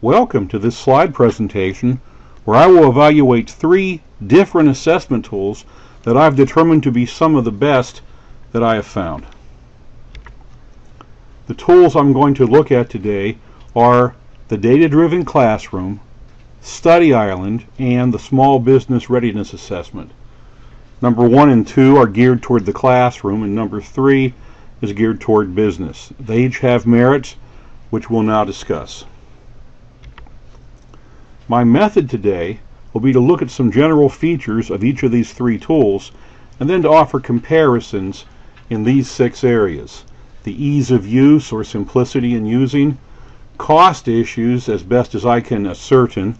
Welcome to this slide presentation where I will evaluate 3 different assessment tools that I've determined to be some of the best that I have found. The tools I'm going to look at today are the Data-Driven Classroom, Study Island, and the Small Business Readiness Assessment. Number 1 and 2 are geared toward the classroom, and number 3 is geared toward business. They each have merits, which we'll now discuss. My method today will be to look at some general features of each of these 3 tools and then to offer comparisons in these 6 areas: the ease of use or simplicity in using, cost issues as best as I can ascertain,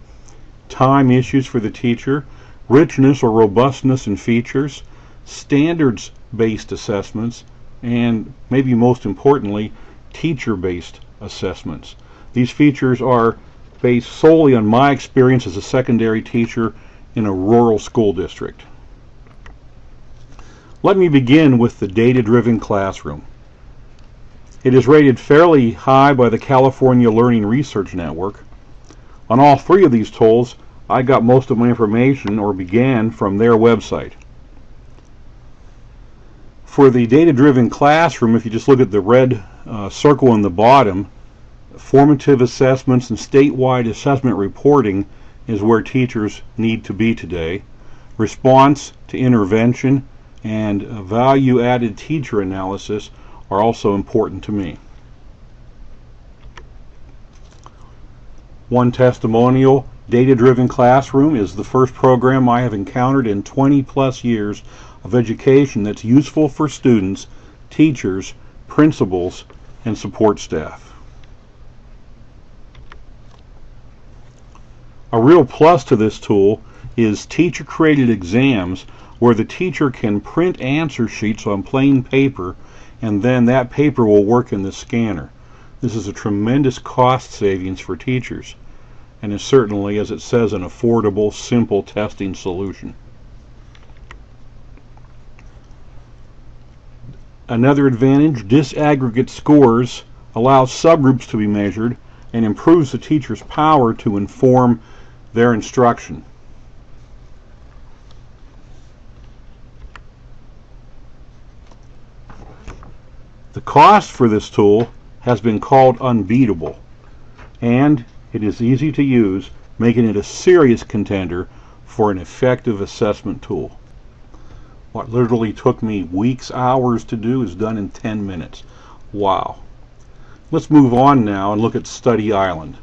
time issues for the teacher, richness or robustness in features, standards-based assessments, and maybe most importantly, teacher-based assessments. These features are based solely on my experience as a secondary teacher in a rural school district. Let me begin with the Data-Driven Classroom. It is rated fairly high by the California Learning Research Network. On all 3 of these tools, I got most of my information or began from their website. For the Data-Driven Classroom, if you just look at the red circle in the bottom, formative assessments and statewide assessment reporting is where teachers need to be today. Response to intervention and value-added teacher analysis are also important to me. One testimonial: Data-Driven Classroom is the first program I have encountered in 20+ years of education that's useful for students, teachers, principals, and support staff. A real plus to this tool is teacher-created exams where the teacher can print answer sheets on plain paper and then that paper will work in the scanner. This is a tremendous cost savings for teachers and is certainly, as it says, an affordable, simple testing solution. Another advantage: disaggregate scores allows subgroups to be measured and improves the teacher's power to inform their instruction. The cost for this tool has been called unbeatable, and it is easy to use, making it a serious contender for an effective assessment tool. What literally took me weeks, hours to do is done in 10 minutes. Wow. Let's move on now and look at Study Island.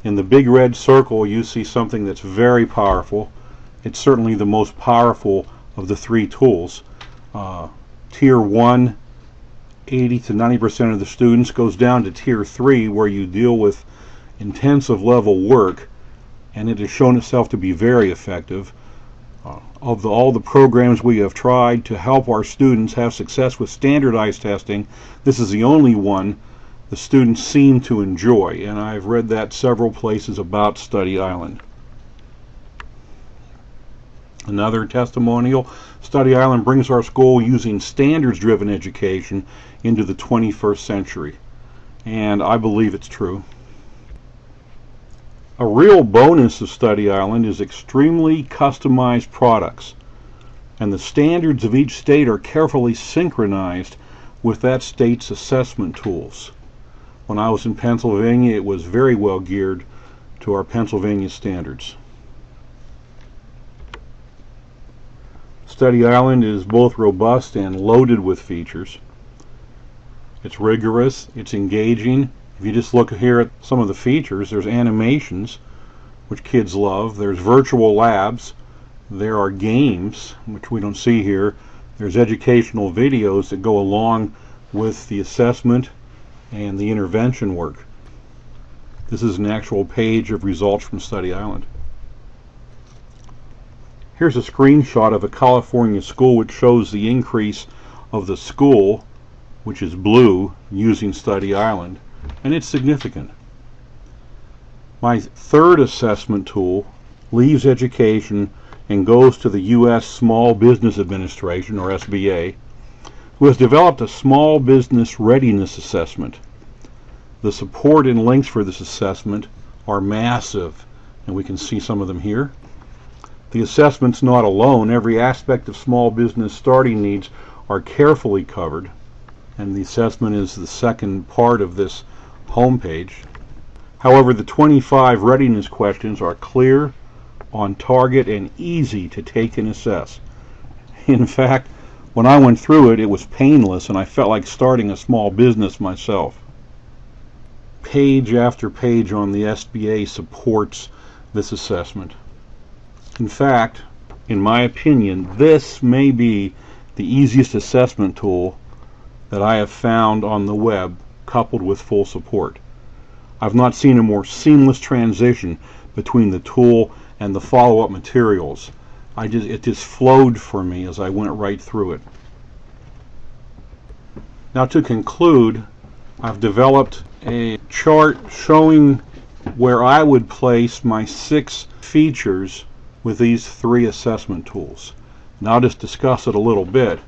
In the big red circle you see something that's very powerful. It's certainly the most powerful of the 3 tools. Tier 1, 80 to 90% of the students, goes down to Tier 3 where you deal with intensive level work, and it has shown itself to be very effective. Of all the programs we have tried to help our students have success with standardized testing, this is the only one the students seem to enjoy, and I've read that several places about Study Island. Another testimonial: Study Island brings our school using standards-driven education into the 21st century, and I believe it's true. A real bonus of Study Island is extremely customized products, and the standards of each state are carefully synchronized with that state's assessment tools. When I was in Pennsylvania, it was very well geared to our Pennsylvania standards. Study Island is both robust and loaded with features. It's rigorous, it's engaging. If you just look here at some of the features, there's animations, which kids love. There's virtual labs. There are games, which we don't see here. There's educational videos that go along with the assessment and the intervention work. This is an actual page of results from Study Island. Here's a screenshot of a California school which shows the increase of the school, which is blue, using Study Island, and it's significant. My 3rd assessment tool leaves education and goes to the U.S. Small Business Administration, or SBA, who has developed a small business readiness assessment. The support and links for this assessment are massive, and we can see some of them here. The assessment's not alone. Every aspect of small business starting needs are carefully covered, and the assessment is the second part of this homepage. However, the 25 readiness questions are clear, on target, and easy to take and assess. In fact, when I went through it, it was painless, and I felt like starting a small business myself. Page after page on the SBA supports this assessment. In fact, in my opinion, this may be the easiest assessment tool that I have found on the web, coupled with full support. I've not seen a more seamless transition between the tool and the follow-up materials. It just flowed for me as I went right through it. Now, to conclude, I've developed a chart showing where I would place my 6 features with these 3 assessment tools. And I'll just discuss it a little bit.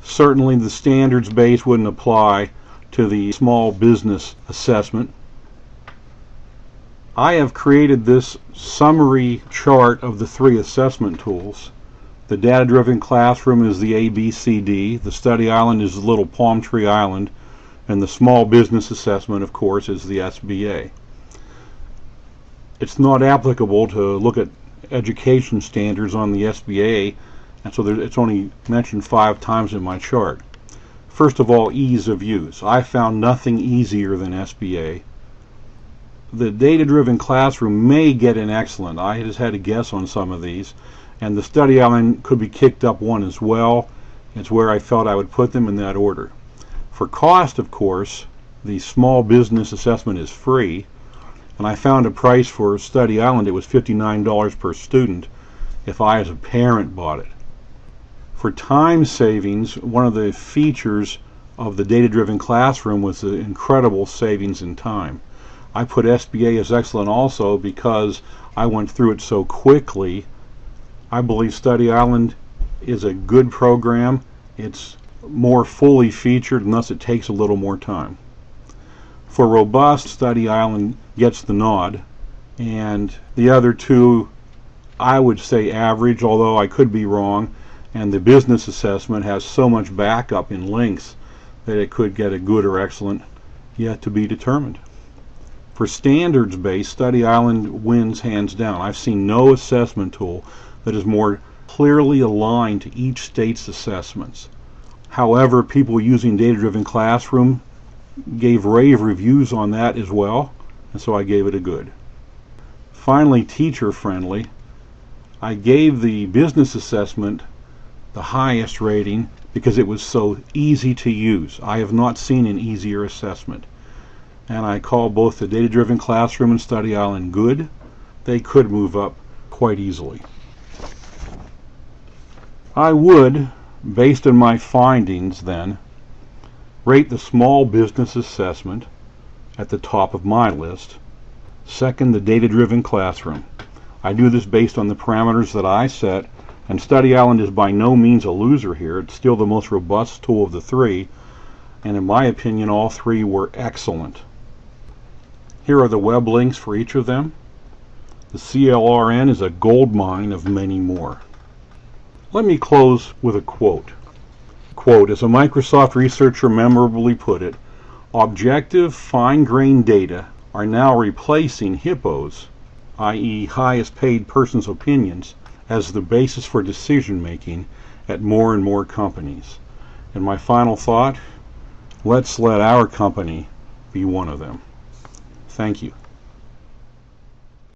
Certainly the standards base wouldn't apply to the small business assessment. I have created this summary chart of the 3 assessment tools. The data-driven classroom is the ABCD, the study island is the little palm tree island, and the small business assessment, of course, is the SBA. It's not applicable to look at education standards on the SBA, and so it's only mentioned 5 times in my chart. First of all, ease of use. I found nothing easier than SBA. The data-driven classroom may get an excellent. I just had to guess on some of these, and the study island could be kicked up 1 as well. It's where I felt I would put them in that order. For cost, of course, the small business assessment is free, and I found a price for study island. It was $59 per student if I as a parent bought it. For time savings, one of the features of the data-driven classroom was the incredible savings in time. I put SBA as excellent also because I went through it so quickly. I believe Study Island is a good program. It's more fully featured, and thus it takes a little more time. For robust, Study Island gets the nod, and the other 2 I would say average, although I could be wrong, and the business assessment has so much backup in links that it could get a good or excellent, yet to be determined. For standards-based, Study Island wins hands down. I've seen no assessment tool that is more clearly aligned to each state's assessments. However, people using data-driven classroom gave rave reviews on that as well, and so I gave it a good. Finally, teacher-friendly. I gave the business assessment the highest rating because it was so easy to use. I have not seen an easier assessment. And I call both the data-driven classroom and Study Island good. They could move up quite easily. I would, based on my findings then, rate the small business assessment at the top of my list. Second, the data-driven classroom. I do this based on the parameters that I set, and Study Island is by no means a loser here. It's still the most robust tool of the 3, and in my opinion all 3 were excellent. Here are the web links for each of them. The CLRN is a gold mine of many more. Let me close with a quote. Quote, as a Microsoft researcher memorably put it, objective, fine-grained data are now replacing hippos, i.e. highest paid person's opinions, as the basis for decision-making at more and more companies. And my final thought, let's let our company be one of them. Thank you.